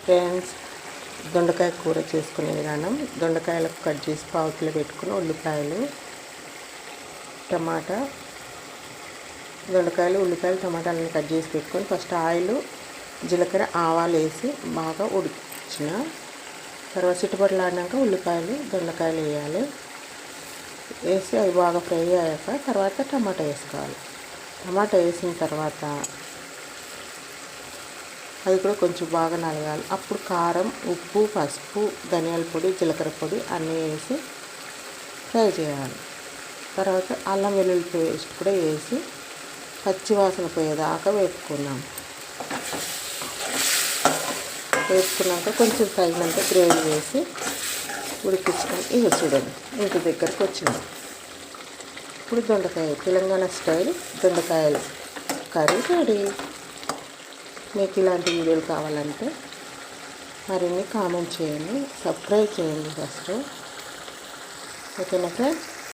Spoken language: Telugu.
ఫ్రెండ్స్, దొండకాయ కూర చేసుకునే విధానం. దొండకాయలకు కట్ చేసి పావుకిలో పెట్టుకుని ఉల్లిపాయలు, టమాటా, ఉల్లిపాయలు టమాటాలను కట్ చేసి పెట్టుకొని ఫస్ట్ ఆయిల్, జీలకర్ర, ఆవాలు వేసి బాగా ఉడికించిన తర్వాత చిట్టుపట్లాడినాక ఉల్లిపాయలు, దొండకాయలు వేయాలి. వేసి అవి బాగా ఫ్రై అయ్యాక తర్వాత టమాటా వేసుకోవాలి. టమాటా వేసిన తర్వాత అది కూడా కొంచెం బాగా నలగాలి. అప్పుడు కారం, ఉప్పు, పసుపు, ధనియాల పొడి, జీలకర్ర పొడి అన్నీ వేసి ఫ్రై చేయాలి. తర్వాత అల్లం వెల్లుల్లి పేస్ట్ కూడా వేసి పచ్చి వాసన పోయేదాకా వేసుకున్నాక కొంచెం తగినంత గ్రేవీ వేసి ఉడికించుకొని ఇక చూడండి ఇంటి దగ్గరకు వచ్చింది. ఇప్పుడు దొండకాయ తెలంగాణ స్టైల్ దొండకాయలు కర్రీ రెడీ. మీకు ఇలాంటి వీడియోలు కావాలంటే మరిన్ని కామెంట్ చేయండి, సబ్స్క్రైబ్ చేయండి ఫస్ట్. ఓకేనా ఫ్రెండ్స్?